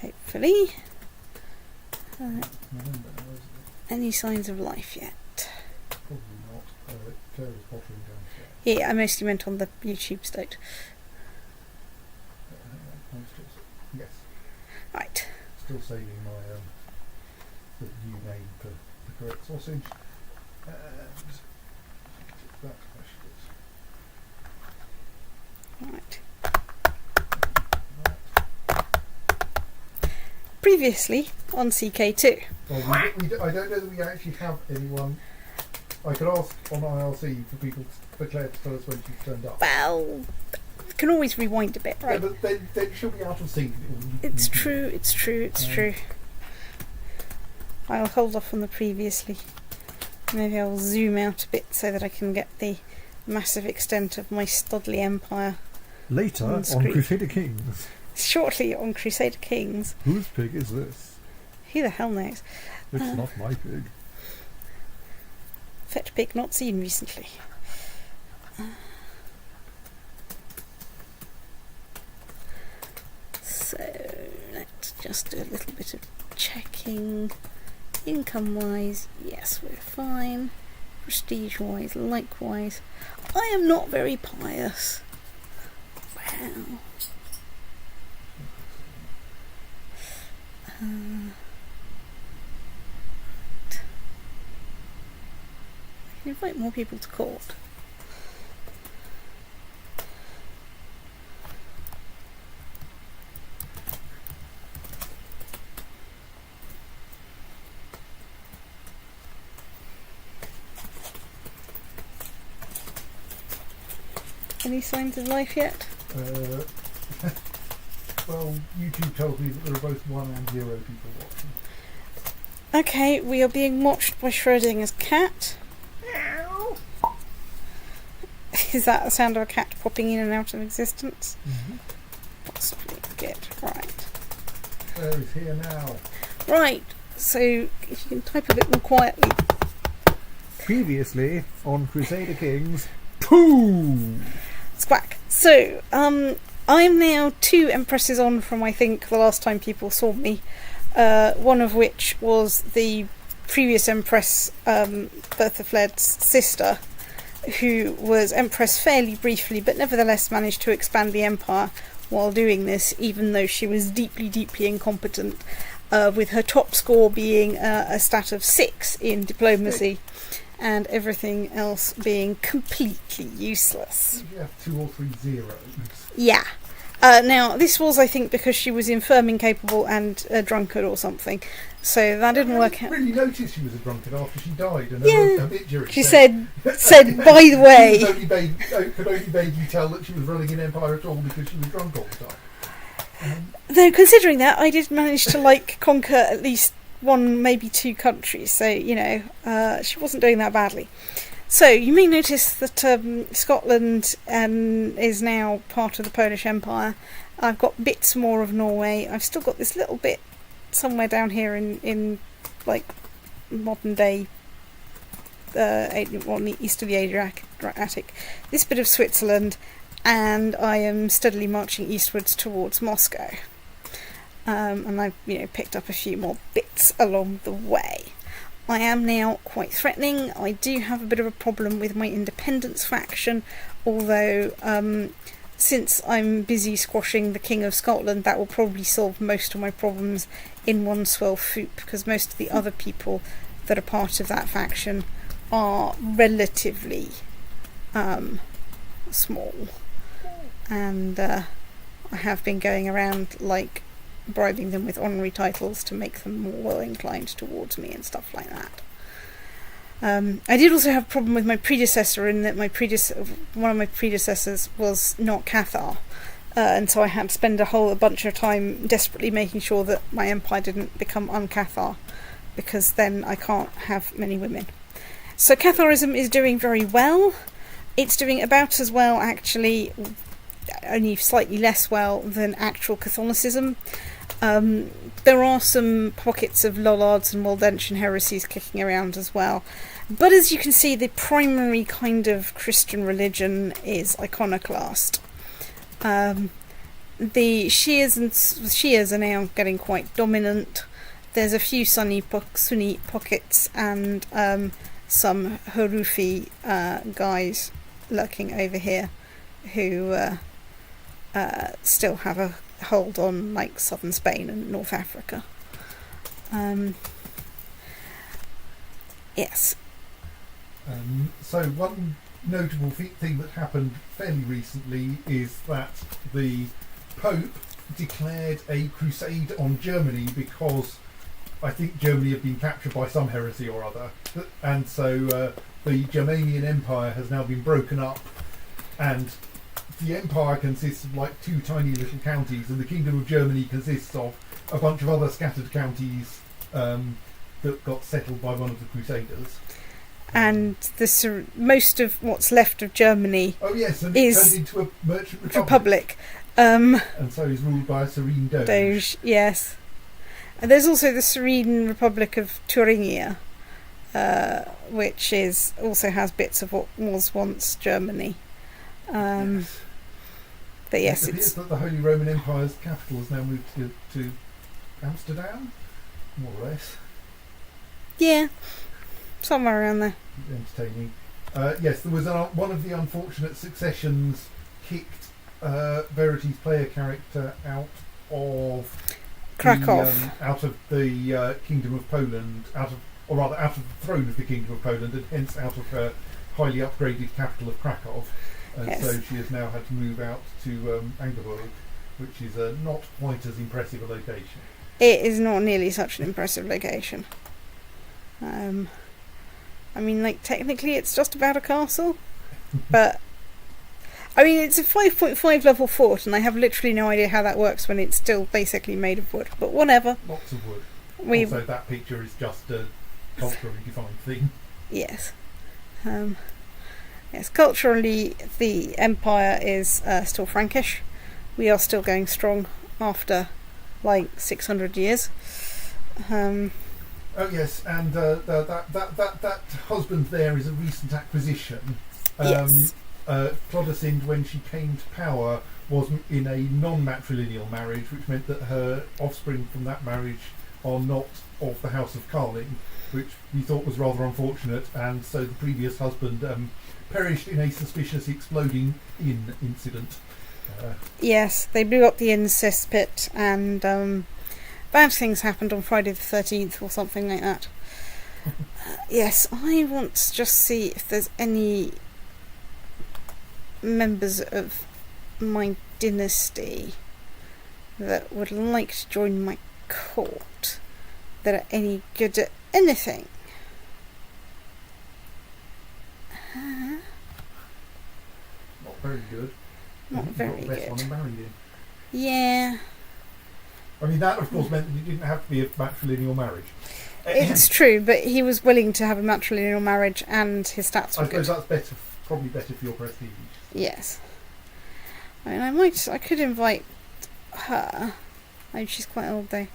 Hopefully. November now, isn't it? Any signs of life yet? Probably not. Claire is pottering downstairs. Yeah, I mostly meant on the YouTube state. Yes. Right. Still saving my the new name for the correct sausage. And that specialist. Right. Previously on CK2. Well, I don't know that we actually have anyone. I could ask on IRC for Claire to tell us when she's turned up. Well, can always rewind a bit, right? Yeah, but then she'll be out of sync. It's true. I'll hold off on the previously. Maybe I'll zoom out a bit so that I can get the massive extent of my Studley Empire. Later on Crusader Kings. Shortly on Crusader Kings. Whose pig is this? Who the hell knows? It's not my pig. Fetch pig not seen recently. So let's just do a little bit of checking. Income wise, yes, we're fine. Prestige wise, likewise. I am not very pious. Wow. I can invite more people to court. Any signs of life yet? Well, YouTube tells me that there are both 1 and 0 people watching. Okay, we are being watched by Schrodinger's cat. Is that the sound of a cat popping in and out of existence? Mm-hmm. Possibly. Good. Right. Claire is here now. Right. So, if you can type a bit more quietly. Previously on Crusader Kings 2. Squack. So, I'm now 2 Empresses on from, I think, the last time people saw me. One of which was the previous Empress, Bertha Fledd's sister, who was Empress fairly briefly, but nevertheless managed to expand the empire while doing this, even though she was deeply, deeply incompetent, with her top score being a stat of 6 in diplomacy, and everything else being completely useless. You have 2 or 3 zeros. Yeah. Now, this was, I think, because she was infirm, incapable, and a drunkard or something. So that didn't work out. I really noticed she was a drunkard after she died. And Yeah. her obituary She said, by the way... could only vaguely tell that she was running an empire at all because she was drunk all the time. Though, considering that, I did manage to, conquer at least 1, maybe 2 countries. So, she wasn't doing that badly. So, you may notice that Scotland is now part of the Polish Empire. I've got bits more of Norway. I've still got this little bit somewhere down here in modern day, east of the Adriatic. This bit of Switzerland, and I am steadily marching eastwards towards Moscow. And I've picked up a few more bits along the way. I am now quite threatening. I do have a bit of a problem with my independence faction, although since I'm busy squashing the King of Scotland, that will probably solve most of my problems in one swell swoop, because most of the other people that are part of that faction are relatively small. And I have been going around bribing them with honorary titles to make them more well inclined towards me and stuff like that. I did also have a problem with my predecessor in that one of my predecessors was not Cathar, and so I had to spend a bunch of time desperately making sure that my empire didn't become un-Cathar, because then I can't have many women. So Catharism is doing very well. It's doing about as well, actually, only slightly less well than actual Catholicism. There are some pockets of Lollards and Waldensian heresies kicking around as well. But as you can see, the primary kind of Christian religion is iconoclast. the Shias are now getting quite dominant. There's a few Sunni pockets and some Hurufi guys lurking over here who still have a hold on like southern Spain and North Africa. Yes. So one notable thing that happened fairly recently is that the Pope declared a crusade on Germany because I think Germany had been captured by some heresy or other, and so the Germanian Empire has now been broken up, and the empire consists of like 2 tiny little counties, and the Kingdom of Germany consists of a bunch of other scattered counties that got settled by one of the Crusaders. And most of what's left of Germany and is it turned into a merchant republic. And so is ruled by a serene doge. Yes. And there's also the Serene Republic of Thuringia, which also has bits of what was once Germany. Yes. But yes, it appears that the Holy Roman Empire's capital has now moved to Amsterdam, more or less. Yeah, somewhere around there. Entertaining. Yes, there was one of the unfortunate successions kicked Verity's player character out of Krakow. Out of the Kingdom of Poland, out of the throne of the Kingdom of Poland, and hence out of her highly upgraded capital of Krakow. And Yes. so she has now had to move out to Angerburg, which is not quite as impressive a location. It is not nearly such an impressive location. I mean, like, technically it's just about a castle, but I mean, it's a 5.5 level fort, and I have literally no idea how that works when it's still basically made of wood, but whatever. Lots of wood. Also, that picture is just a culturally defined thing. Yes. Yes, culturally, the Empire is still Frankish. We are still going strong after, like, 600 years. Oh yes, and that husband there is a recent acquisition. Yes. Clodagh, when she came to power, was in a non-matrilineal marriage, which meant that her offspring from that marriage are not of the House of Carling, which we thought was rather unfortunate, and so the previous husband perished in a suspicious exploding inn incident. Yes, they blew up the incest pit, and bad things happened on Friday the 13th or something like that. Yes, I want to just see if there's any members of my dynasty that would like to join my court that are any good at anything. Not very good. Not very Got the best good. one married in. Yeah, I mean, that of course meant that it didn't have to be a matrilineal marriage. it's true, but he was willing to have a matrilineal marriage, and his stats were I suppose good. that's probably better for your prestige. Yes. I mean, I could invite her. Oh, she's quite old though.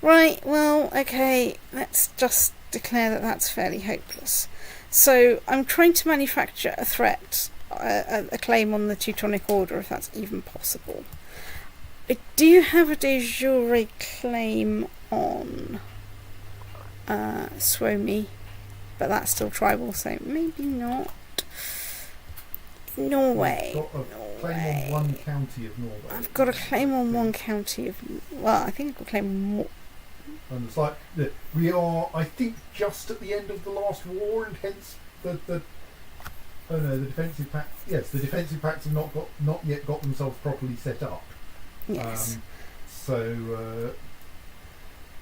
Right, well, okay, let's just declare that that's fairly hopeless. So, I'm trying to manufacture a threat, a claim on the Teutonic Order, if that's even possible. I do have a de jure claim on Suomi, but that's still tribal, so maybe not. Norway. You've got a claim on one county of Norway. I've got a claim on one county of... Well, I think I've got a claim on more. And it's like we are, I think, just at the end of the last war, and hence the defensive pacts. Yes, the defensive pacts have not yet got themselves properly set up. Yes. So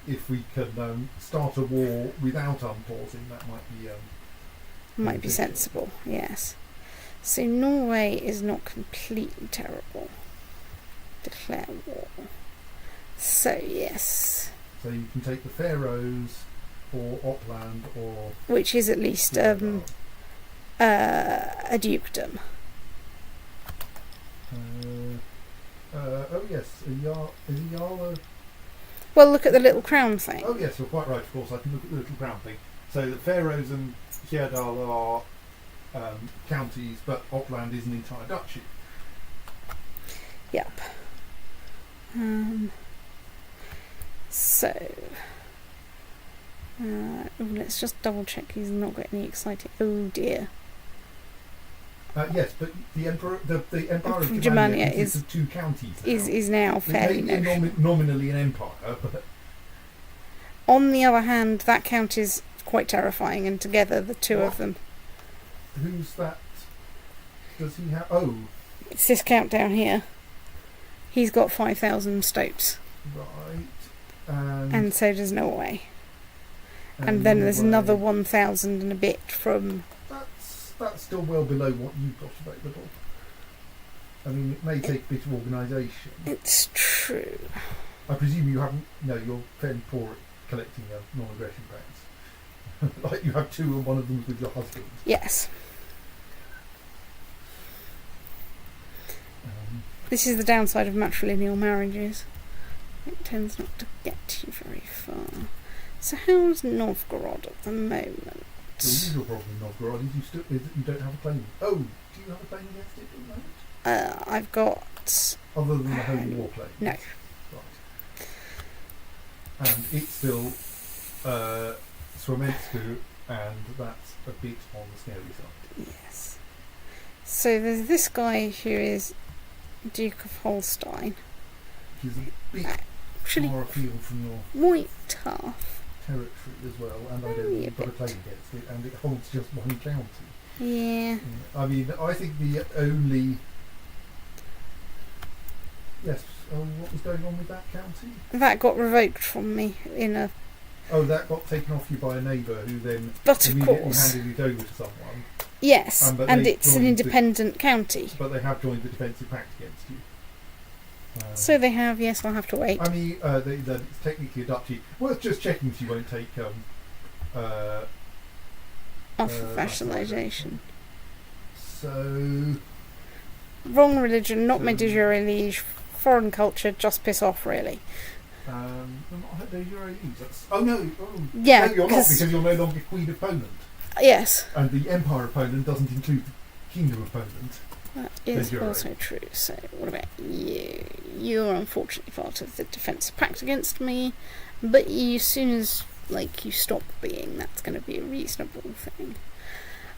if we can start a war without unpausing, that Might be sensible, yes. So Norway is not completely terrible. Declare war. So yes. So you can take the Faroes or Opland or... Which is at least a dukedom. Oh yes, is a Jarl a... Well, look at the little crown thing. Oh yes, you're quite right, of course. I can look at the little crown thing. So the Faroes and Herdal are counties, but Opland is an entire duchy. Yep. So, let's just double check he's not got any exciting. Oh dear. Yes, but the Empire of Germania consists of 2 counties now. Is now fairly It may be nominally an empire, but on the other hand, that count is quite terrifying, and together the two of them. Who's that? Does he have? Oh, it's this count down here. He's got 5,000 stopes. Right. And so does Norway. And then there's another 1,000 and a bit from... That's still well below what you've got available. I mean, it may take a bit of organisation. It's true. I presume you haven't... No, you're fairly poor at collecting non-aggression pacts. Like you have 2 and one of them's with your husband. Yes. This is the downside of matrilineal marriages. It tends not to get you very far. So how's Novgorod at the moment? The usual problem in Novgorod is you don't have a claim. Oh, do you have a claim against it at the moment? I've got... Other than the Holy War claim? No. Right. And it's still Swaminska, and that's a bit on the scary side. Yes. So there's this guy who is Duke of Holstein. Which is a bit Actually, far afield from your quite tough. territory as well, and I don't think you've got a claim against it, and it holds just 1 county. Yeah. I mean, I think the only... Yes, what was going on with that county? That got revoked from me in a... Oh, that got taken off you by a neighbour who then But of immediately course. handed it over to someone. Yes, but and they it's an joined independent county. But they have joined the defensive pact against you. So they have, yes, I'll have to wait. I mean, it's technically a duchy. Worth just checking so you won't take... Off of vassalisation. So... Wrong religion, not my de jure liege. Foreign culture, just piss off, really. Not de jure liege. Oh no! Yeah, no, you're not, because you're no longer Queen of Poland. Yes. And the Empire of Poland doesn't include the Kingdom of Poland. That is also true. So, what about you? You're unfortunately part of the defensive pact against me, but as soon as you stop being, that's going to be a reasonable thing.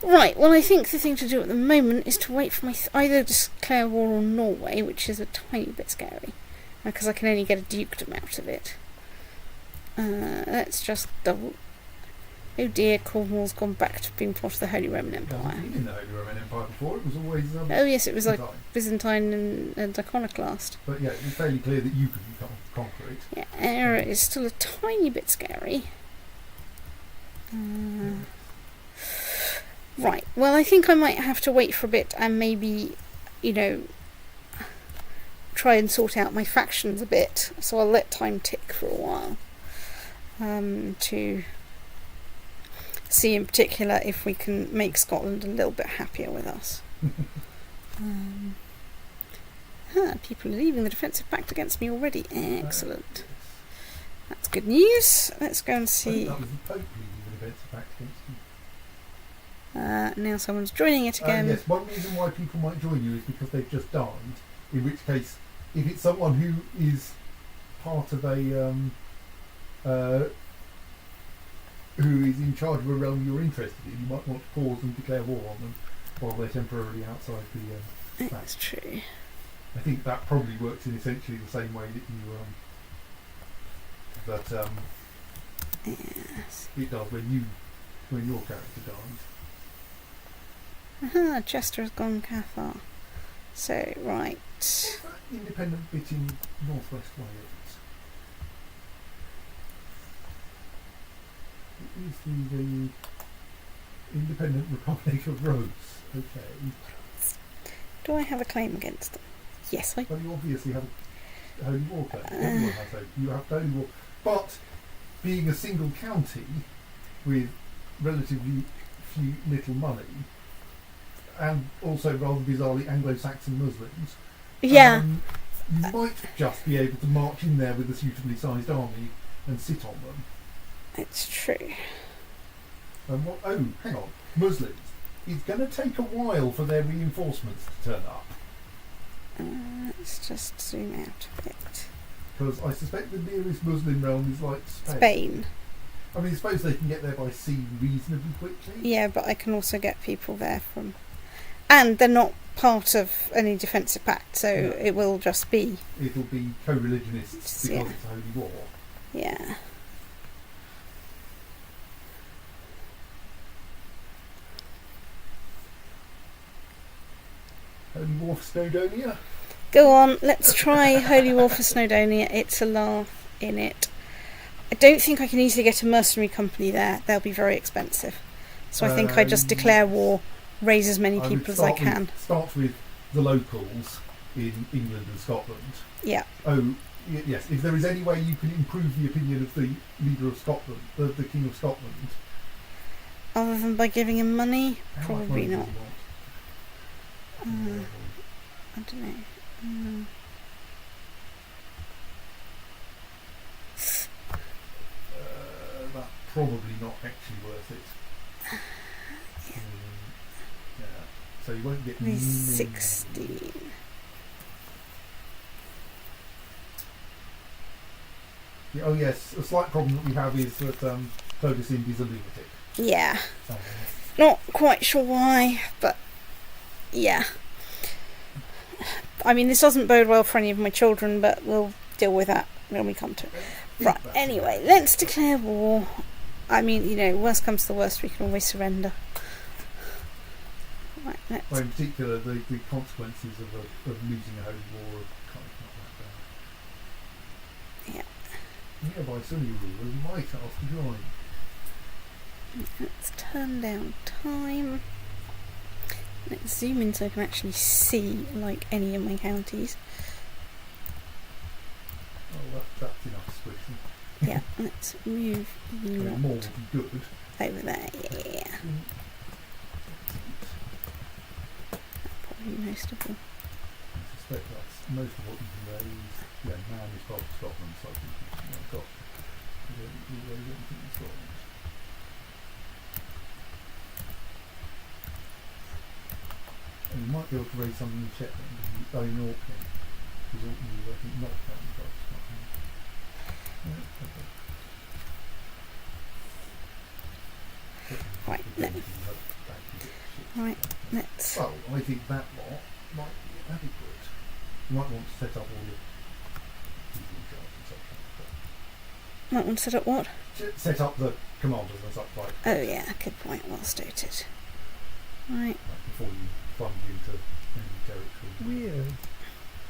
Right, well I think the thing to do at the moment is to wait for my... either declare war on Norway, which is a tiny bit scary, because I can only get a dukedom out of it. Let's just double... Oh dear, Cornwall's gone back to being part of the Holy Roman Empire. It wasn't in the Holy Roman Empire before, it was always... oh yes, it was like Byzantine and Iconoclast. But yeah, it's fairly clear that you can conquer it. Yeah, Era is still a tiny bit scary. Right, well I think I might have to wait for a bit and maybe, try and sort out my factions a bit. So I'll let time tick for a while to see in particular if we can make Scotland a little bit happier with us. People are leaving the defensive pact against me already. Excellent. That's good news. Let's go and see. That was the Pope leaving the defensive pact against you. Now someone's joining it again. Yes, one reason why people might join you is because they've just died, in which case, if it's someone who is part of a who is in charge of a realm you're interested in, you might want to pause and declare war on them while they're temporarily outside the That's true. I think that probably works in essentially the same way that you Yes. it does when your character dies. Chester has gone Cathar. So, right. What's that independent bit in northwest Wales? It is the Independent Republic of Rhodes. Okay. Do I have a claim against them? Yes, I do. Well, you obviously have a Holy War claim. Everyone has you have Holy War. But being a single county with relatively little money, and also rather bizarrely Anglo-Saxon Muslims, Yeah. you might just be able to march in there with a suitably sized army and sit on them. It's true. And hang on, Muslims. It's going to take a while for their reinforcements to turn up. Let's just zoom out a bit. because I suspect the nearest Muslim realm is like Spain. Spain. I mean, I suppose they can get there by sea reasonably quickly. Yeah, but I can also get people there from... And they're not part of any defensive pact, so it will just be... It'll be co-religionists because Yeah. it's a holy war. Yeah. Holy war for Snowdonia. Go on, let's try Holy War for Snowdonia. It's a laugh in it. I don't think I can easily get a mercenary company there. They'll be very expensive. So I think I just declare war, raise as many people as I can. Start with the locals in England and Scotland. Yeah. Oh, yes. If there is any way you can improve the opinion of the leader of Scotland, the King of Scotland. Other than by giving him money? How much Probably money not. does he want? I don't know. That's probably not actually worth it. Yeah. So you won't get Maybe 16. Yeah, oh yes, a slight problem that we have is that Clovis Indy's a lunatic. Yeah. Not quite sure why, but yeah. I mean, this doesn't bode well for any of my children, but we'll deal with that when we come to it. Right, anyway, let's declare war. I mean, worst comes to the worst, we can always surrender. Right, let's... Well, in particular, the consequences of losing a holy war are kind of not that bad. Yeah. Nearby Sunni rulers might ask to join. Let's turn down time. Let's zoom in so I can actually see, like, any of my counties. Oh, that's enough squishing. Yeah, let's move you More lot would be good. over there. Yeah. Probably most of them. I suspect that's most of what you can raise. Yeah, Man is part of Scotland, so I think you've got. You don't raise anything in Scotland. And you might be able to raise something in Shetland, in Orkney, because Orkney is, I think, not currently part of Scotland. Yeah, okay. Right, Right, let's... Well, I think that lot might be adequate. You might want to set up all your people in charge and such like Might want to set up what? that. Set up the commanders and such like that. Oh yeah, good point, well stated. Right. Like before you plunge into enemy territory. Weird.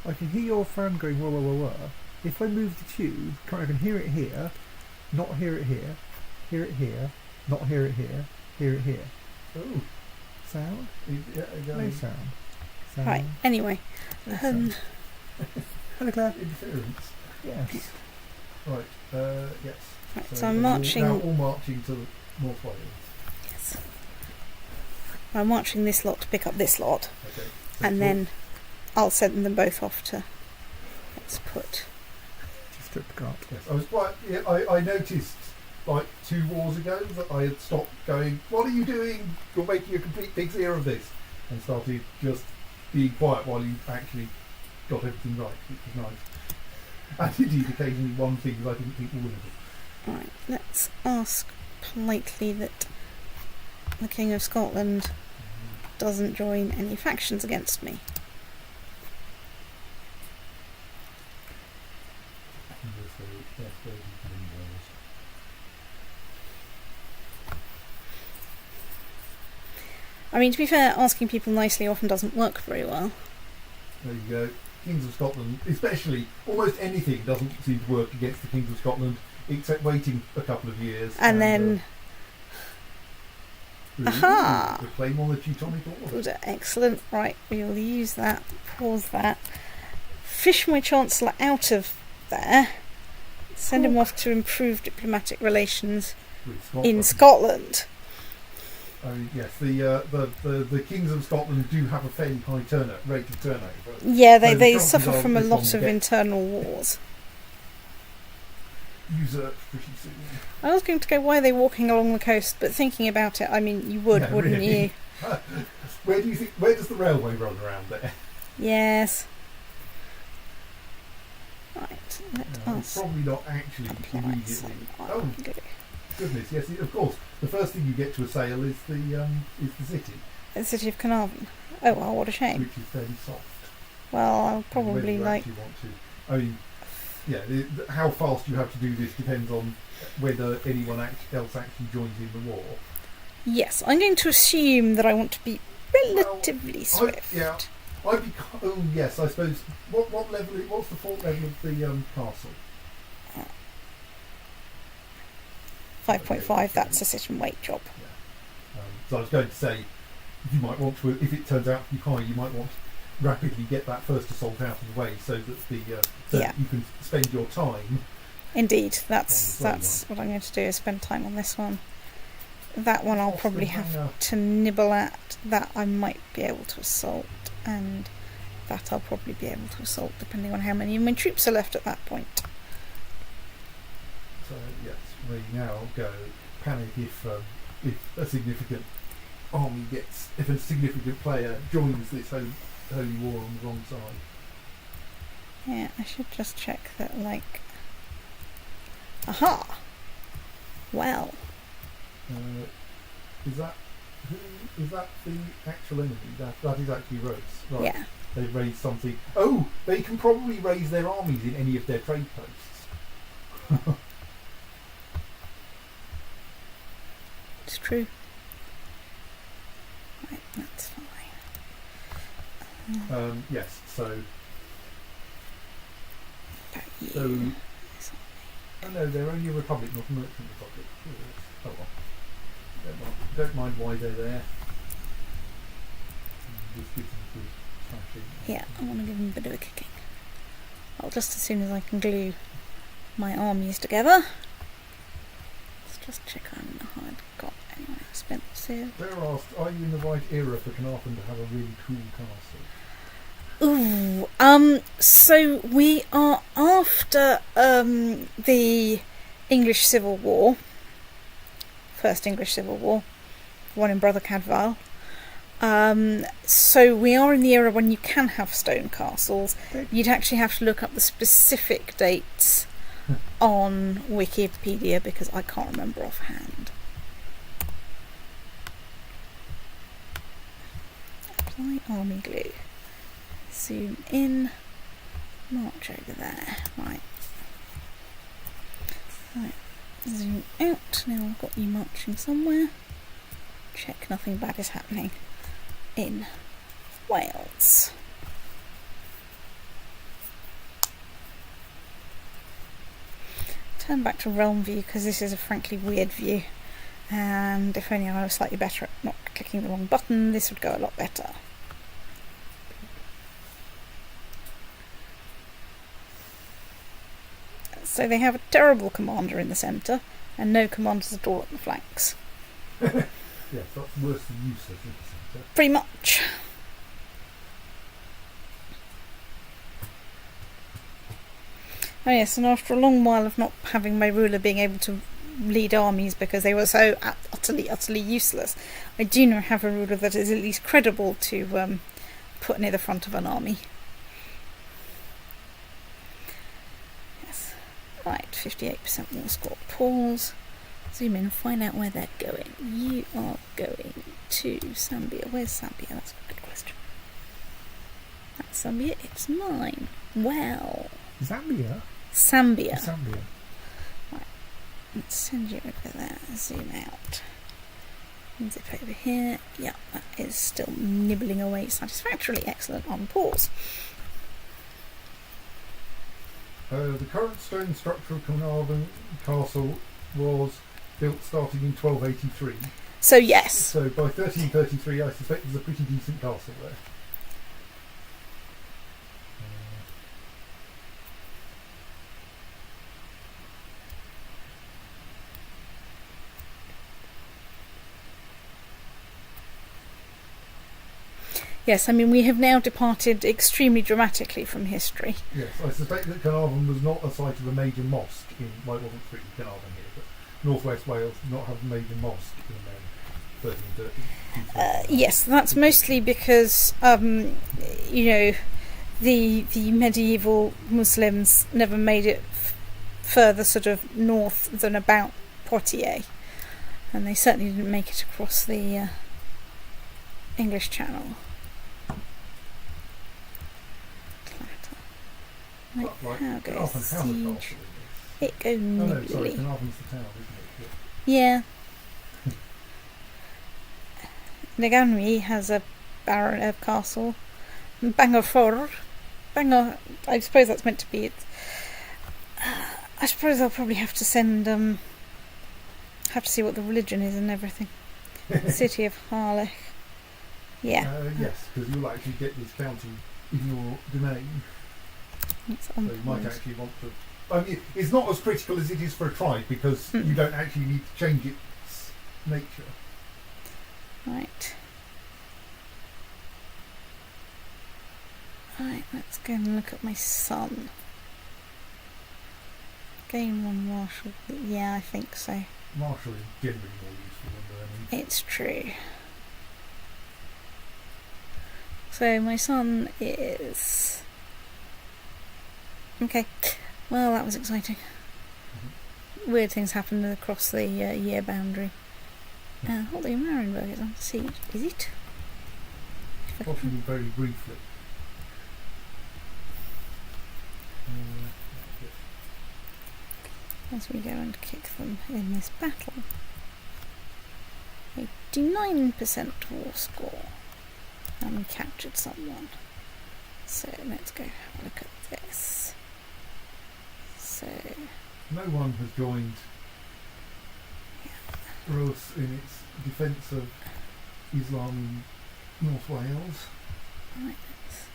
I can hear your fan going wah wah wah wah. If I move the tube, I can hear it here, not hear it here, hear it here, not hear it here, hear it here. Oh, Sound? yeah, No again, sound. Right, anyway. No sound. Hello Claire. interference. Yes. Right, yes. Right, so I'm they're marching... now all marching to North Wales. Yes. I'm marching this lot to pick up this lot, Okay. and then I'll send them both off to... Let's put... Just took the cart. Yes, I was quite. Yeah, I noticed like 2 wars ago that I had stopped going. What are you doing? You're making a complete pig's ear of this, and started just being quiet while you actually got everything right, which was nice. And indeed, occasionally won things I didn't think were winnable. Right, let's ask politely that the King of Scotland doesn't join any factions against me. I mean, to be fair, asking people nicely often doesn't work very well. There you go. Kings of Scotland, especially, almost anything doesn't seem to work against the Kings of Scotland, except waiting a couple of years. And then... Aha! The claim on the Teutonic Order. Good, excellent. Right, we'll use that, pause that, fish my Chancellor out of there, send him off to improve diplomatic relations in Scotland. Yes, the Kings of Scotland do have a fairly high rate of turnover. Yeah, So the they chances suffer are from a this lot one of will get internal wars. usurped pretty soon. I was going to go, why are they walking along the coast? But thinking about it, I mean, you would, Yeah, wouldn't really. you? Where do you think? Where does the railway run around there? Yes. Right. Yes, let It's us probably not actually apply immediately. some Oh iron glue. goodness, yes, of course. The first thing you get to assail is the city, The city of Carnarvon. Oh well, what a shame. which is fairly soft. Well, I'll Whether probably you like. actually want to. I mean, yeah, how fast you have to do this depends on whether anyone else actually joins in the war. Yes, I'm going to assume that I want to be relatively swift. Oh yes, I suppose. What level? What's the fort level of the castle? 5.5, that's a sit and wait job. Yeah. So I was going to say, you might want to, if it turns out to be high, you might want to rapidly get that first assault out of the way so that that you can spend your time. Indeed, that's what I'm going to do, is spend time on this one. That one I'll probably have to nibble at. That I might be able to assault, and that I'll probably be able to assault depending on how many of my troops are left at that point. So yes, we now go panic if a significant army if a significant player joins this holy war on the wrong side. Yeah, I should just check that, like... Aha! Well. Is that the actual enemy? That is actually Rhodes. Right. Yeah. They've raised something. Oh, they can probably raise their armies in any of their trade posts. It's true. Right, that's fine. Yes, so... So... Oh no, they're only a republic, not a merchant republic. Oh well. Don't mind why they're there. Just give them good smashing. Yeah, I want to give them a bit of a kicking. Well, just as soon as I can glue my armies together. Let's just check I've got any expensive. They're asked, are you in the right era for Carnarvon to have a really cool castle? Ooh, so we are after the English Civil War, First English Civil War, one in Brother Cadfael. So we are in the era when you can have stone castles. You'd actually have to look up the specific dates on Wikipedia because I can't remember offhand. Apply army glue. Zoom in, march over there. Right. Zoom out. Now I've got you marching somewhere. Check nothing bad is happening in Wales. Turn back to realm view because this is a frankly weird view, and if only I was slightly better at not clicking the wrong button, this would go a lot better. So they have a terrible commander in the centre and no commanders at all at the flanks. Yes, that's worse than useless in the centre. Pretty much. Oh yes, and after a long while of not having my ruler being able to lead armies because they were so utterly useless, I do now have a ruler that is at least credible to put near the front of an army. Right, 58% more score. Pause. Zoom in, find out where they're going. You are going to Zambia. Where's Zambia? That's a good question. That's Zambia. It's mine. Well. Zambia? Zambia. Zambia. Right. Let's send you over there. Zoom out. And zip over here. Yeah, that is still nibbling away satisfactorily. Excellent. On pause. The current stone structure of Carnarvon Castle was built starting in 1283. So yes. So by 1333 I suspect there's a pretty decent castle there. Yes, I mean, we have now departed extremely dramatically from history. Yes, I suspect that Carnarvon was not a site of a major mosque in, well, it wasn't strictly Carnarvon here, but North West Wales did not have a major mosque in 1330. Yes, that's mostly because, the medieval Muslims never made it further sort of north than about Poitiers, and they certainly didn't make it across the English Channel. Right, Like how goes Carnarvon has a castle in this. it go Oh no, sorry, nibbly. Carnarvon's the town, isn't it? Yeah. Neganwy has a castle. Bangor, I suppose that's meant to be it. I suppose I'll probably have to send have to see what the religion is and everything. City of Harlech. Yeah. Yes, because you'll actually get this county in your domain. It's So on you might pause. actually want to. I mean, it's not as critical as it is for a tribe because you don't actually need to change its nature. Right. Right, let's go and look at my son. Gain one martial. Yeah, I think so. Martial is generally more useful than learning. It's true. So my son is... Okay. Well, that was exciting. Weird things happened across the year boundary. Holding of Marienburg is on siege. Is it? Possibly very briefly. As we go and kick them in this battle. 89% war score. And we captured someone. So let's go have a look at this. So No one has joined Rose in its defence of Islam in North Wales. right, let's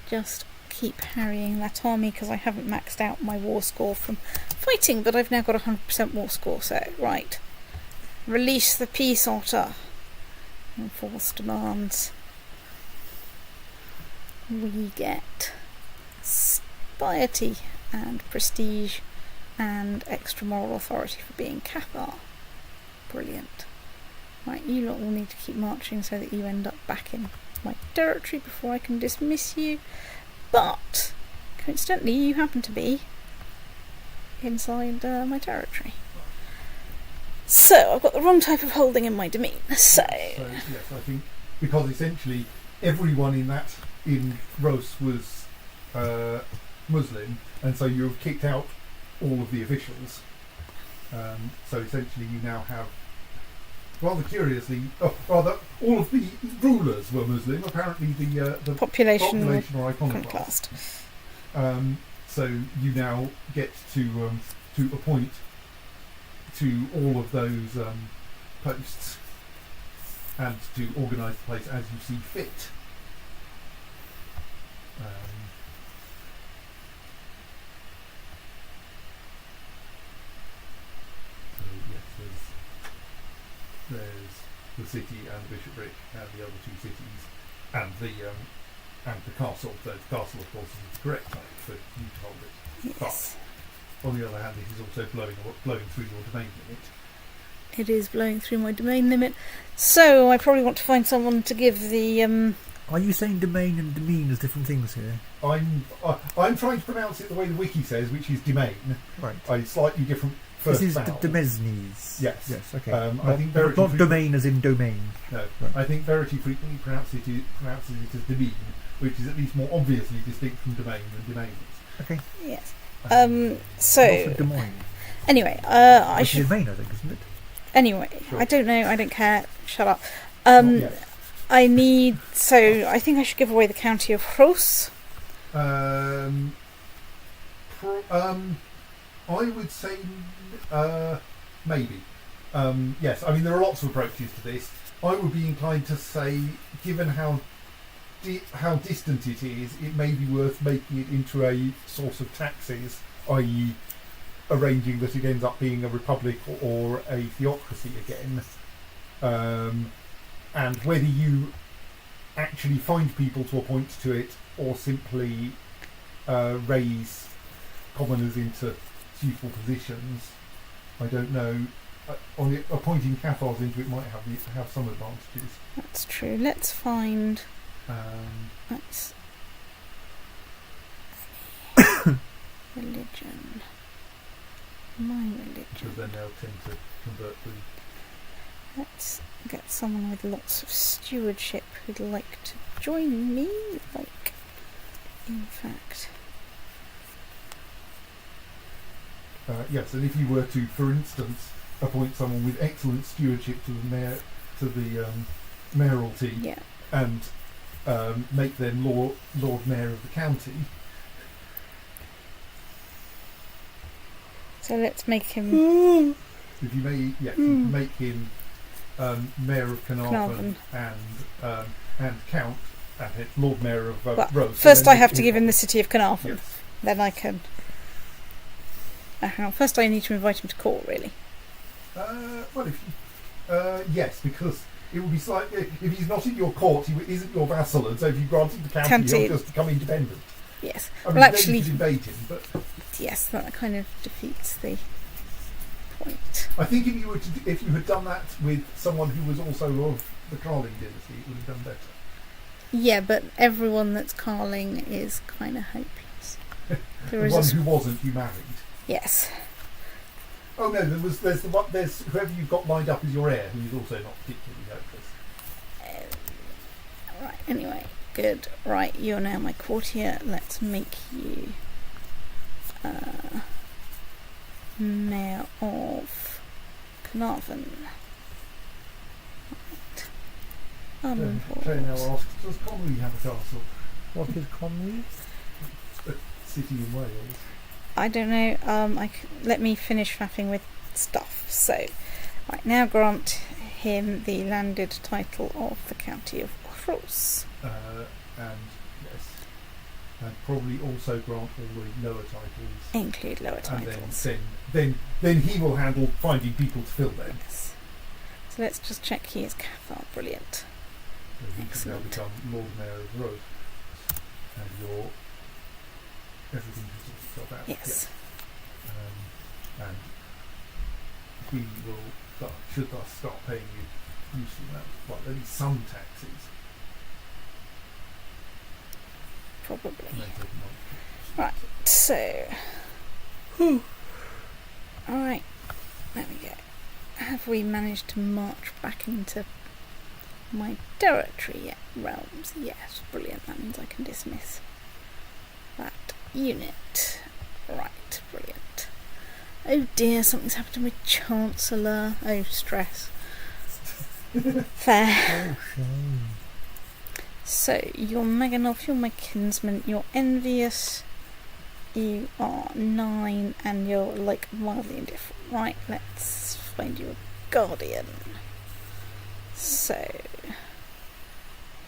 just keep harrying that army because I haven't maxed out my war score from fighting, but I've now got 100% war score. So right, release the peace otter. Enforce demands. We get piety and prestige and extra moral authority for being Cathar. Brilliant. Right, you lot will need to keep marching so that you end up back in my territory before I can dismiss you. But, coincidentally, you happen to be inside my territory. So, I've got the wrong type of holding in my domain. So yes, I think because essentially everyone in Rose was Muslim, and so you've kicked out all of the officials. So essentially, you now have, rather curiously, all of the rulers were Muslim. Apparently, the population or iconoclast. contrast. So you now get to appoint to all of those posts and to organise the place as you see fit. So yes, there's the city and the bishopric and the other two cities and the castle. So the castle, of course, is the correct type for you to hold it. Yes. But on the other hand, this is also blowing through your domain limit. It is blowing through my domain limit. So I probably want to find someone to give the Are you saying domain and demean as different things here? I'm trying to pronounce it the way the wiki says, which is domain. Right. A slightly different first This is vowel. Demesnes. Yes. Yes. Okay. I think Verity not frequently- domain as in domain. No, Right. I think Verity frequently pronounces it as domain, which is at least more obviously distinct from domain than domain is. Okay. yes. Um, So Also Des Moines. anyway, I Which is should. domain, I think, isn't it? Anyway, Sure. I don't know. I don't care. Shut up. not yet. I need. So I think I should give away the county of Rus. I would say maybe. Yes, I mean there are lots of approaches to this. I would be inclined to say, given how distant it is, it may be worth making it into a source of taxes, i.e. arranging that it ends up being a republic or a theocracy again. And whether you actually find people to appoint to it or simply raise commoners into useful positions, I don't know. Appointing Cathars into it might have some advantages. That's true. Let's find. Um, Let's Religion. My religion. Because then they'll tend to convert the. Let's get someone with lots of stewardship who'd like to join me. Like, in fact. Yes, and if you were to, for instance, appoint someone with excellent stewardship to the mayoralty, Yeah. and make them Lord Mayor of the county. So let's make him If you may, you can make him Mayor of Carnarvon and Count, and Lord Mayor of Rose. first I have to give him the city of Carnarvon. Yes. Then I can. Hang on. First, I need to invite him to court. Really. Well, yes, because it would be slightly. If he's not in your court, he isn't your vassal, and so if you granted the county, he'll just become independent. Yes. I mean, Well, then actually, you could invade him, but yes, that kind of defeats the point. I think if you had done that with someone who was also of the Carling dynasty, it would have done better. Yeah, but everyone that's Carling is kind of hopeless. There The is one who wasn't, you married. Yes. Oh no, there's whoever you've got lined up as your heir, who is also not particularly hopeless. Right. Anyway, good. Right, you're now my courtier. Let's make you Mayor of Carnarvon. Right. Claire now asks, does Conwy have a castle? What is Conwy? A city in Wales. I don't know. Let me finish faffing with stuff. So, right now, grant him the landed title of the county of Ross. And yes, and probably also grant all the lower titles. Include lower titles. And then he will handle finding people to fill them. Yes. So let's just check he is Cathar. Brilliant. So he can now Excellent. become Lord Mayor of Rose. And your everything has sort of filled out. Yes. Yeah. And he will should thus start paying you useful amounts, well, at least some taxes. Probably. And they take them on. Right. So. Alright. There we go. Have we managed to march back into my territory yet? Realms? Yes. Brilliant. That means I can dismiss that unit. Right. Brilliant. Oh dear, something's happened with Chancellor. Oh, stress. Fair. Oh, shame. So, you're Meganov, you're my kinsman, you're envious, you are 9, and you're, like, mildly indifferent. Right, let's find you a guardian. So,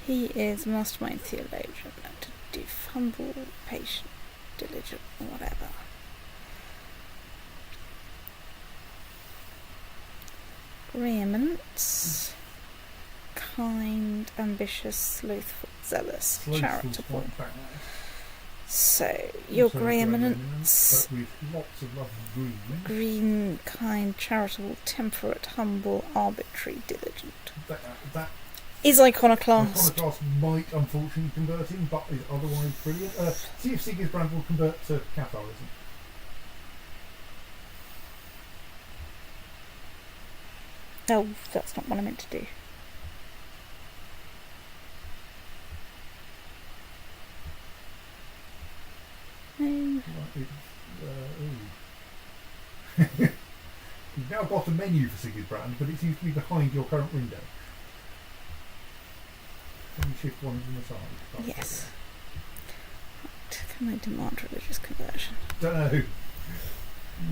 he is mastermind theologian, to do humble, patient, diligent, whatever. Preeminence. Kind, ambitious, slothful, zealous, charitable. So, your grey eminence. But with lots of lovely green. Green, kind, charitable, temperate, humble, arbitrary, diligent. That Is iconoclast. Iconoclast might unfortunately convert him, but is otherwise brilliant. See if Sigisbrand will convert to Catharism. Oh, that's not what I meant to do. No. You've now got a menu for Sigisbrand, but it seems to be behind your current window. Can you shift one from the side? Yes. Right. Can I demand religious conversion? Don't know.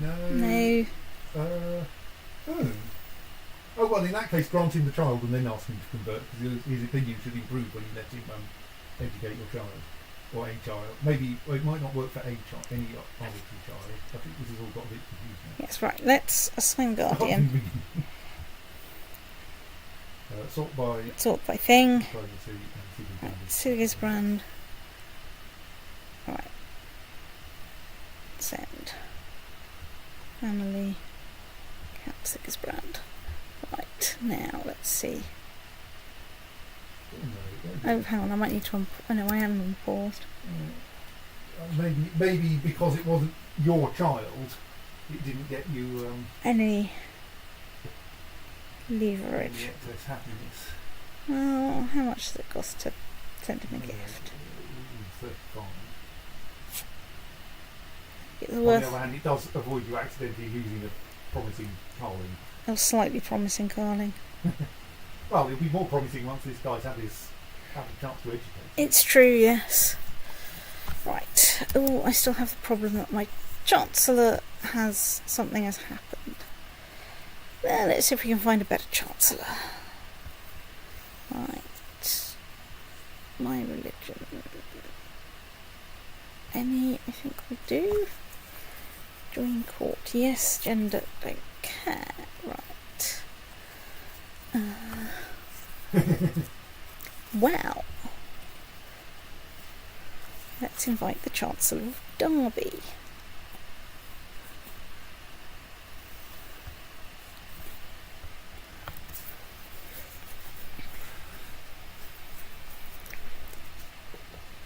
No. No. Oh well, in that case, grant him the child and then ask him to convert, because his opinion should improve when you let him educate your child. Or a child. Maybe it might not work for a child, any arbitrary child. I think this has all got a bit confusing. Yes, right. Let's assign guardian. Sort by Sort by thing. diplomacy and Right. Sigisbrand. Right. Send. Family. Count Sigisbrand. Right. Now, let's see. Oh, hang on. I might need to. Oh no, I am unpaused. maybe because it wasn't your child, it didn't get you Any leverage. any excess happiness. Well, how much does it cost to send him a gift? 35. It's On the worth. other hand, it does avoid you accidentally losing a promising Carling. A slightly promising Carling. Well, it'll be more promising once this guy's had a chance to educate. It's true, yes. Right. Oh, I still have the problem that my Chancellor something has happened. Well, let's see if we can find a better Chancellor. Right. My religion. Any, I think we do. Join court. Yes, gender, don't care. Right. Well. Let's invite the Chancellor of Derby.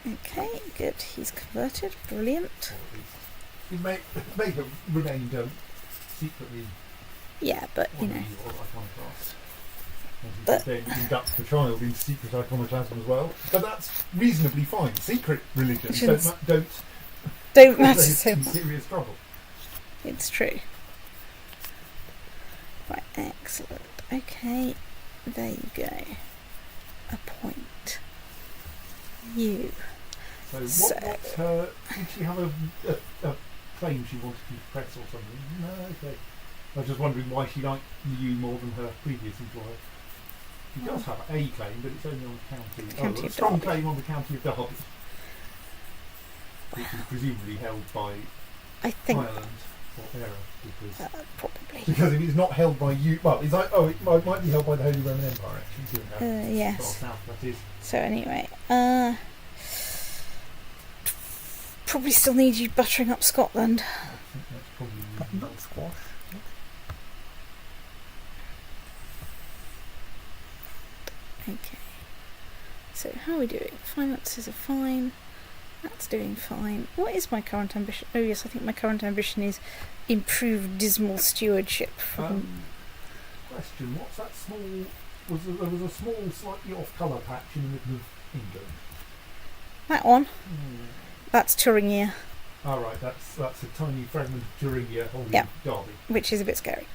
Okay, good. He's converted. Brilliant. It may have remained secretly. Yeah, but you know. Iconoclast. But- Then induct the child into secret iconoclasm as well. But that's reasonably fine. Secret religions don't Don't matter cause so us in much. serious trouble. It's true. Right, excellent. Okay, there you go. Appoint you. So So- what's her? Did she have a claim she wanted to press or something? No, okay. I was just wondering why she liked you more than her previous employer. She does have a claim, but it's only on the county. County a of strong Derby. claim on the county of Derby, which is presumably held by I think Ireland or Era, probably. because if it's not held by you, well, it's like it might be held by the Holy Roman Empire actually. Given how Yes. far south that is. So anyway, probably still need you buttering up Scotland. I think that's probably Not squash. Okay. So how are we doing? Finances are fine. That's doing fine. What is my current ambition? Oh yes, I think my current ambition is improved dismal stewardship from Question: what's that small? There was a small, slightly off-colour patch in the middle of England. that one. That's Thuringia, All right, that's a tiny fragment of Thuringia holding Yeah. Derby. which is a bit scary.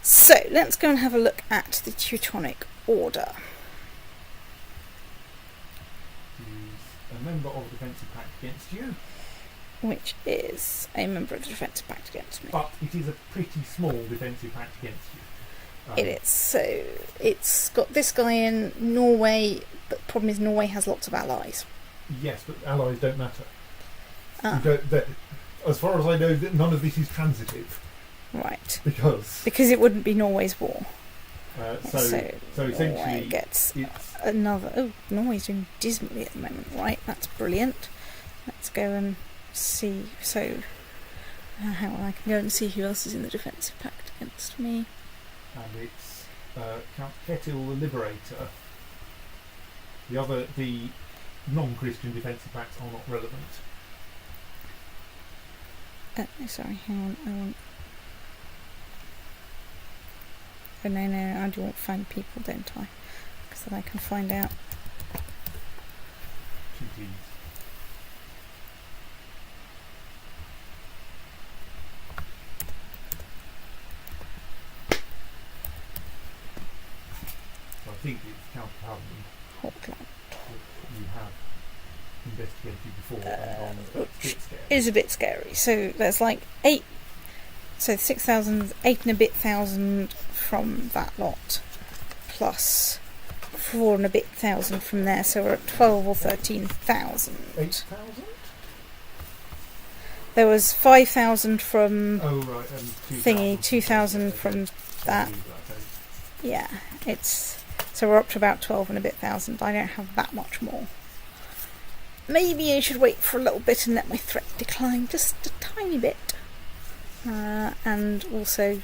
So let's go and have a look at the Teutonic Order. Who's a member of the Defensive Pact against you, Which is a member of the Defensive Pact against me. but it is a pretty small Defensive Pact against you. It is. So it's got this guy in Norway, but the problem is Norway has lots of allies. Yes, but allies don't matter. Ah, As far as I know, none of this is transitive right. because Because it wouldn't be Norway's war. so Norway essentially gets it's another. Oh, Norway's doing dismally at the moment. Right, that's brilliant. Let's go and see. So, hang on, I can go and see who else is in the Defensive Pact against me. and it's Count Ketil the Liberator. The non-Christian defensive pacts are not relevant. Sorry, hang on. I want. Oh no, I do want to find people, don't I? Because then I can find out. GTs. So I think it's Count Paladin Hotline. that you have investigated before and on which bit scale. is a bit scary. So there's like 8. So 6,000, 8 and a bit thousand from that lot, plus 4 and a bit thousand from there. So we're at 12 or 13,000. 8,000? There was 5,000 from Oh right, and 2,000 thingy, 2,000 from that. Yeah, it's so we're up to about 12 and a bit thousand. I don't have that much more. Maybe I should wait for a little bit and let my threat decline just a tiny bit. And also,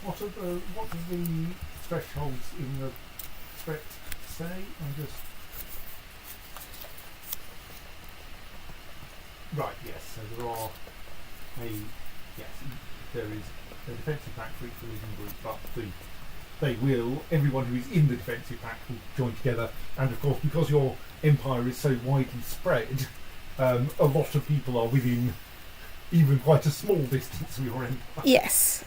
What are the thresholds in the threat say? I'm just Right, yes. So there is a defensive pack for each religion group, but everyone who is in the defensive pack will join together. And of course, because your empire is so widely spread, a lot of people are within even quite a small distance of your empire. Yes.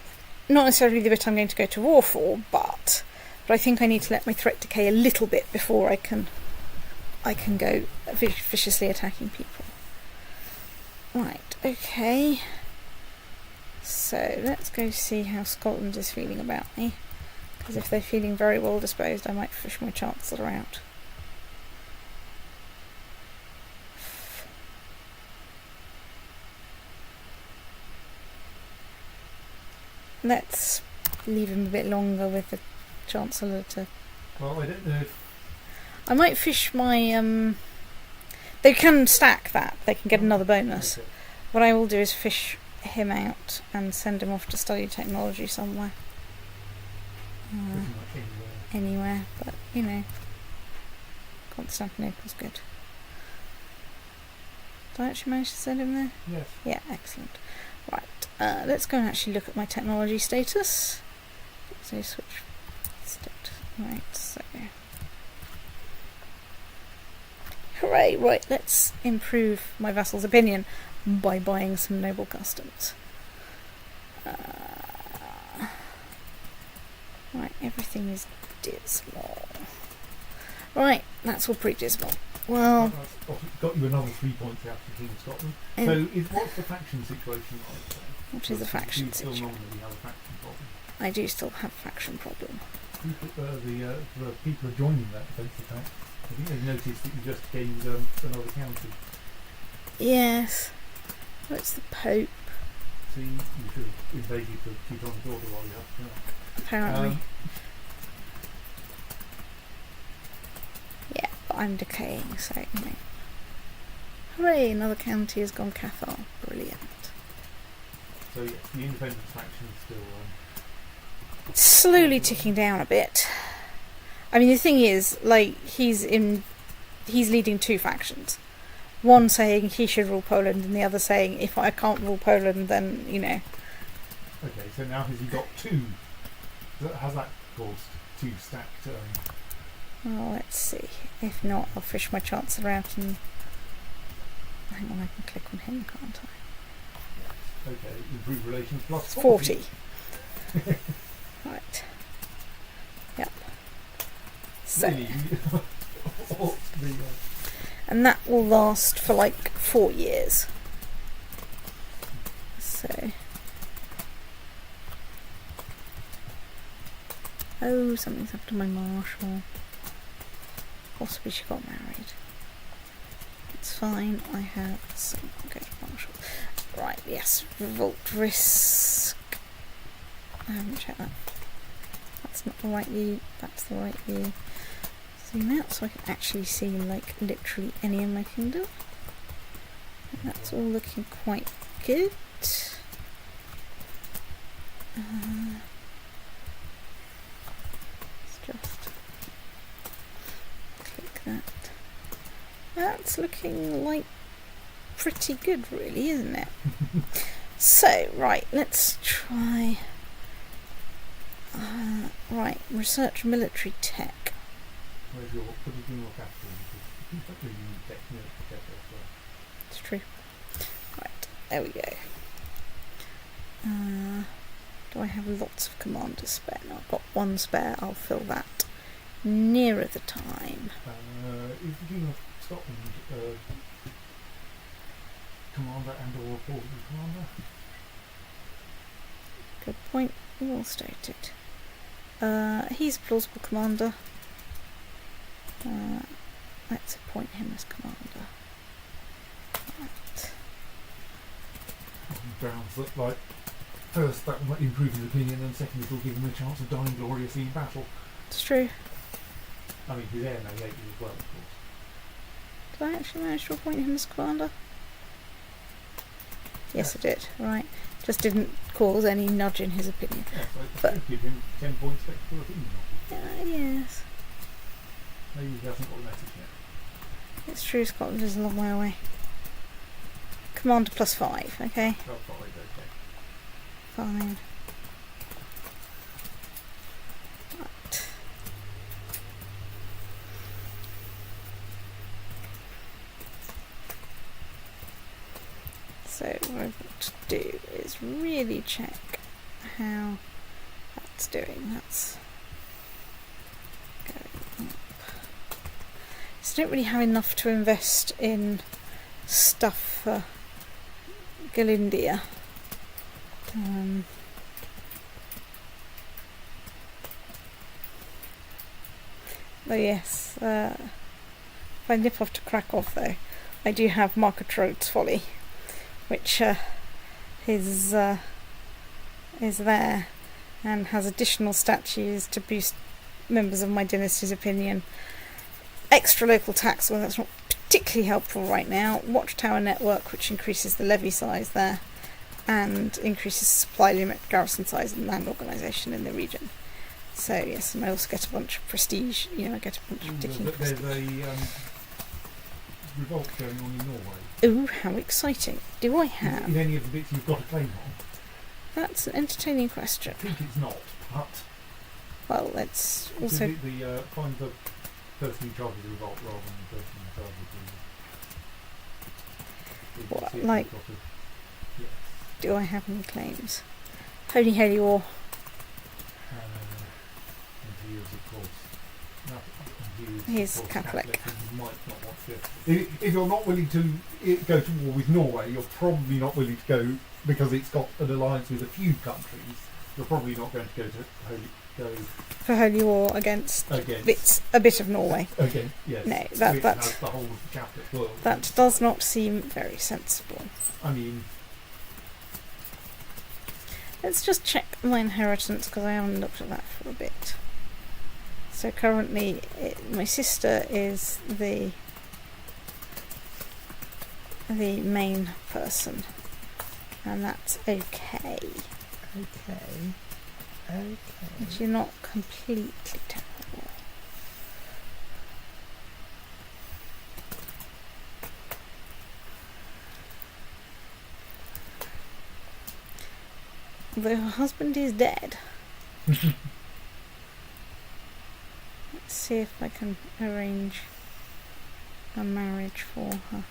Not necessarily the bit I'm going to go to war for, but I think I need to let my threat decay a little bit before I can go viciously attacking people. Right, okay. So let's go see how Scotland is feeling about me. Because if they're feeling very well disposed, I might fish my chancellor out. Let's leave him a bit longer with the chancellor to... Well, I don't know if... I might fish my... They can stack that. They can get another bonus. Okay. What I will do is fish him out and send him off to study technology somewhere. Pretty much Anywhere, but you know, Constantinople's good. Did I actually manage to send him there? Yes. Yeah, excellent. Right, let's go and actually look at my technology status. So switch state. Right, so hooray! Right, let's improve my vassal's opinion by buying some noble customs. Right, everything is dismal. Right, that's all pretty dismal. Well, got you another 3 points out of King Scotland. So, what's the faction situation like? What is the faction You still situation? normally have a faction problem. I do still have a faction problem. The people are joining that defensive pact. I think they've noticed that you just gained another county. Yes. What's the Pope? See, you should have invaded the Teutonic Order while you have to. Apparently. Yeah, but I'm decaying, so you know. Hooray, another county has gone Cathar. Brilliant. So yes, the independence faction is still... Slowly ticking down a bit. I mean, the thing is, like, he's leading two factions. One saying he should rule Poland, and the other saying if I can't rule Poland, then, you know. Okay, so now has he got two? Has that caused two stacked? Well, let's see. If not, I'll fish my chancellor out and... Hang on, I can click on him, can't I? Okay, improve relations plus It's 40. Right. Yep. So, Really? and that will last for like 4 years. So... Oh, something's happened to my marshal. Possibly she got married. It's fine, I have some good marshal. Right, yes, revolt risk. I haven't checked that. That's not the right view, that's the right view. Zoom out so I can actually see, like, literally any in my kingdom. And that's all looking quite good. Just click that. That's looking like pretty good, really, isn't it? So, right, let's try. Right, research military tech. Where's your, what is in your capital? You don't really need tech as well. It's true. Right, there we go. Do I have lots of commanders spare? No, I've got one spare. I'll fill that nearer the time. Is the King of Scotland commander and or a portable commander? Good point. Well stated. He's a plausible commander. Let's appoint him as commander. Right. Browns look like first that will improve his opinion, and second it will give him a chance of dying gloriously in battle. It's true. I mean, his heir may hate you as well, of course. Did I actually manage to appoint him as commander? Yes, I did. Right. Just didn't cause any nudge in his opinion. Yeah, so But- give him 10 points extra opinion. Yes. Maybe he hasn't got the message yet. It's true, Scotland is a long way away. commander plus 5, okay? Oh, fine, okay. Fine. Right. So what I've got to do is really check how that's doing. That's going up. So I don't really have enough to invest in stuff for Galindia. Oh yes, if I nip off to Krakow though, I do have Marcotrode's Folly, which is there and has additional statues to boost members of my dynasty's opinion. Extra local tax, well that's not particularly helpful right now. Watchtower network, which increases the levy size there and increases supply limit, garrison size and land organisation in the region. So yes, and I also get a bunch of prestige, I get a bunch of ticking prestige. There's a revolt going on in Norway. Ooh, how exciting. Do I have? In any of the bits you've got a claim on? That's an entertaining question. I think it's not, but... Well, let's also... find the person in charge of the revolt rather than the person in charge of the... What, like... Yes. Do I have any claims? Holy Holy War. And he is, of course... He's Catholic. You might not want to... If you're not willing to go to war with Norway, you're probably not willing to go... Because it's got an alliance with a few countries, you're probably not going to go for Holy War against a bit of Norway. Again, yes. No, has the whole of the Catholic world. That does not seem very sensible. I mean, let's just check my inheritance because I haven't looked at that for a bit. So currently, my sister is the main person. And that's okay. But you're not completely terrible. Though her husband is dead. Let's see if I can arrange a marriage for her.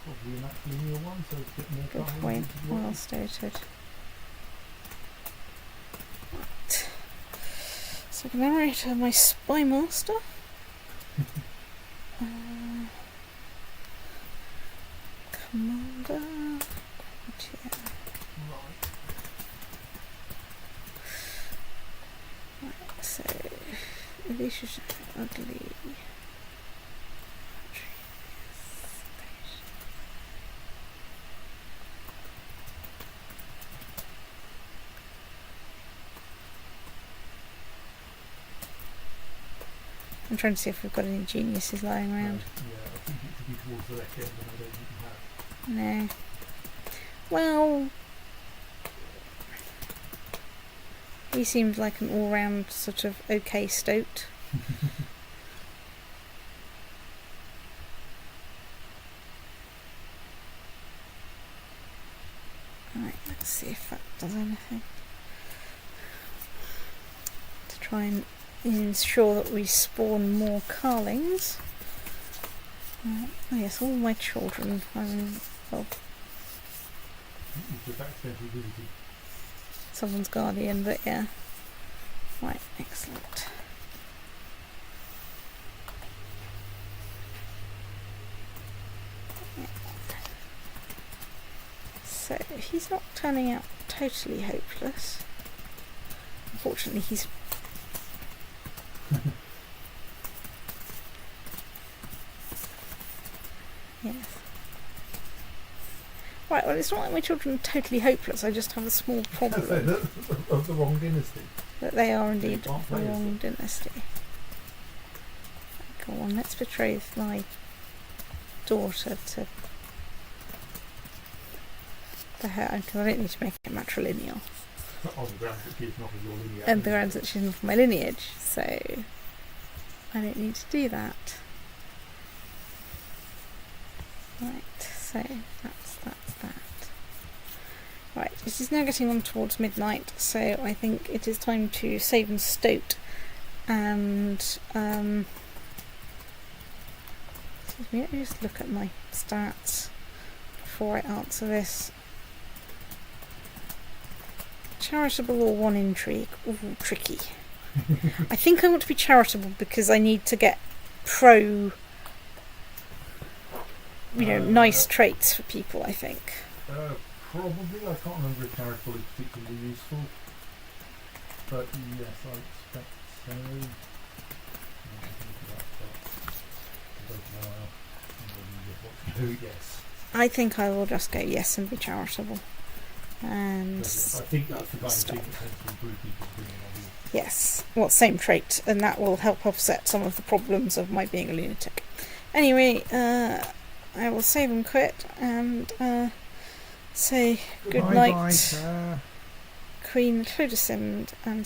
Probably an actually new one, so it's a bit more good point, well stated. Right. So I can narrate her my spy master. Commander. Right, so Alicia's ugly. I'm trying to see if we've got any geniuses lying around. Yeah, I think it could be towards the left end, and I don't think you have. No. Well, he seems like an all-round sort of okay stoat. Right, let's see if that does anything. To try and ensure that we spawn more Carlings. Oh yes, all my children. Well, someone's guardian, but yeah. Right, excellent. Yeah. So he's not turning out totally hopeless. Unfortunately, he's yes. Right, well, it's not like my children are totally hopeless, I just have a small problem. Of the wrong dynasty. That they are indeed the wrong dynasty. Go on, let's betroth my daughter to her, because I don't need to make it matrilineal. On the grounds that she's not of your lineage. And the grounds that she's not of my lineage, so I don't need to do that. Right, So that's that. Right, it is now getting on towards midnight, so I think it is time to save and stoat. And excuse me, let me just look at my stats before I answer this. Charitable or one intrigue? Ooh, tricky. I think I want to be charitable because I need to get nice traits for people, I think. Probably. I can't remember if charitable is particularly useful. But yes, I expect so. Yes. I think I will just go yes and be charitable. And Yes, I think that's the kind of thing that tends to improve people's opinion of you. yes, well, same trait, and that will help offset some of the problems of my being a lunatic. Anyway, I will save and quit and say good night, Bye-bye. Queen Clodicimd, and